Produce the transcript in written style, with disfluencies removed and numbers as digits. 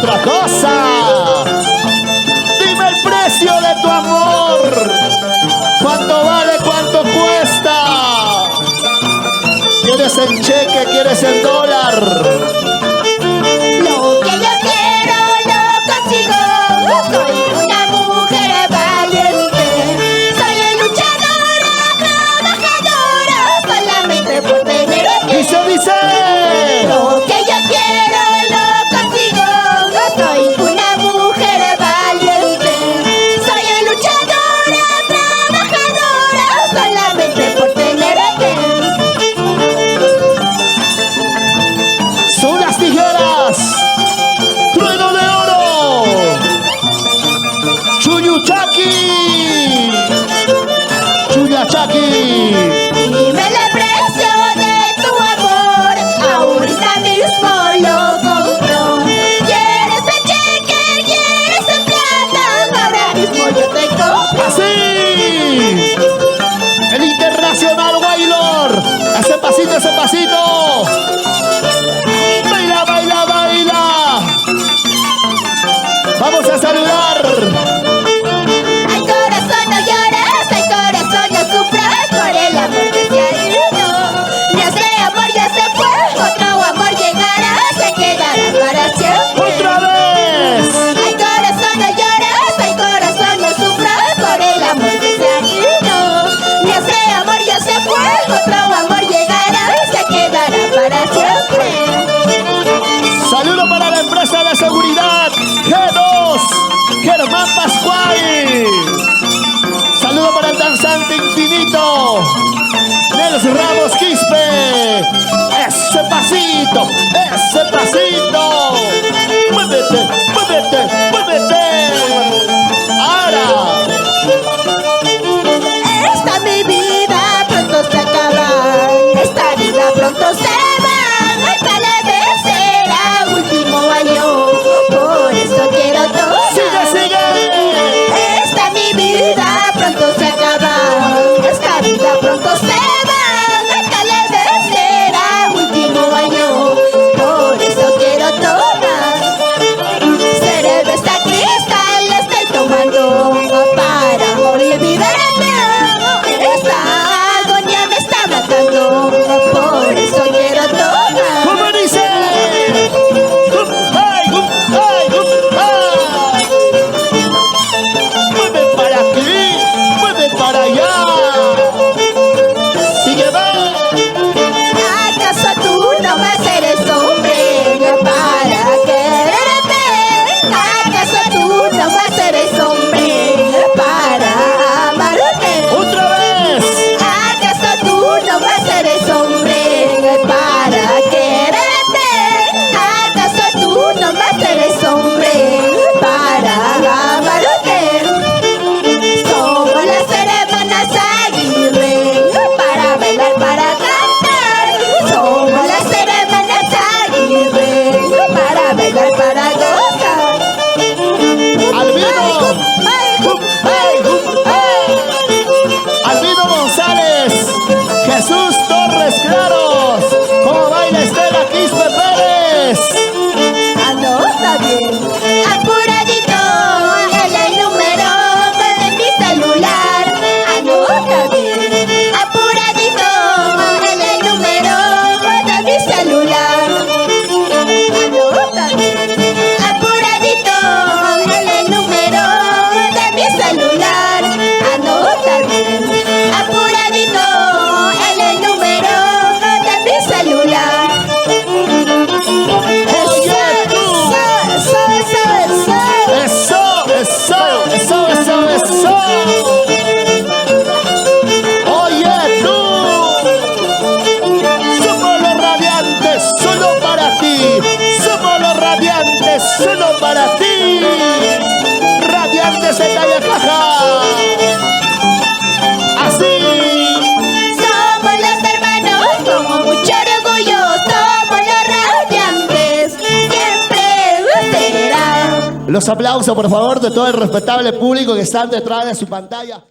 otra cosa. Dime el precio de tu amor. ¿Cuánto vale? ¿Cuánto cuesta? ¿Quieres en cheque? ¿Quieres en dólar? Lo que yo quiero lo consigo. Soy una mujer valiente. Soy luchadora, trabajadora, solamente por tener aquí. Dice. Lo que yo quiero lo consigo. Soy una mujer valiente. Soy luchadora, trabajadora, solamente por tener aquí. Son las tijeras. Trueno de oro. Chuyuchaki. Chuyachaki. Dime el precio de tu amor, ahorita mismo lo compro. ¿Quieres en cheque? ¿Quieres en plata? Ahora mismo yo te compro. Así. El internacional Wailor. Ese pasito, ese pasito. Baila, baila, baila. Vamos a saludar. Ay, corazón, no lloras, ay, corazón, no sufras por el amor que se ha ido. Ya ese amor ya se fue, otro amor llegará, se quedará para siempre. Otra vez. Ay, corazón, no lloras, ay, corazón, no sufras por el amor que se ha ido. Ya ese amor ya se fue, otro amor llegará, se quedará para siempre. Saludo para la empresa de seguridad G2, Germán Pascual. Saludo para el danzante infinito, Nelson Ramos Quispe. Ese pasito, ese pasito. Muévete, muévete, muévete. Ahora. Esta mi vida pronto se acaba, esta vida pronto se va. Tal vez será último año, por eso quiero todo. Sigue, sigue. Esta mi vida pronto se acaba, esta vida pronto se va. Tal vez será último año, por eso quiero tomar. Cerveza cristal estoy tomando para olvidarme. Esta agonía me está matando, por eso quiero tomar. ¿Cómo dice? Mueve para aquí, mueve para allá. Sigue, va. ¿Acaso tú no más eres hombre para quererme? ¿Acaso tú no más eres hombre para amarme? Otra vez. ¿Acaso tú no más eres hombre para quererte? ¿Acaso tú no más eres hombre para amarte? Somos las hermanas Aguirre para bailar, para cantar. Somos las hermanas Aguirre para bailar, para gozar. Albino. Albino González. Jesús Torres Claros. ¿Cómo baila Estela Quispe Pérez? Anota bien. Apuradito, el número de mi celular. Anota bien. Apuradito, el número de mi celular. Anota bien. Apuradito, el número de mi celular. Anota bien. Apuradito, el número de mi celular. Eso. Oye, tú. Somos los radiantes, solo para ti. Somos los radiantes, solo para ti. Radiantes de talla caja. Así. Somos los hermanos con mucho orgullo, somos los radiantes, siempre serán. Los aplausos, por favor, de todo el respetable público que están detrás de su pantalla.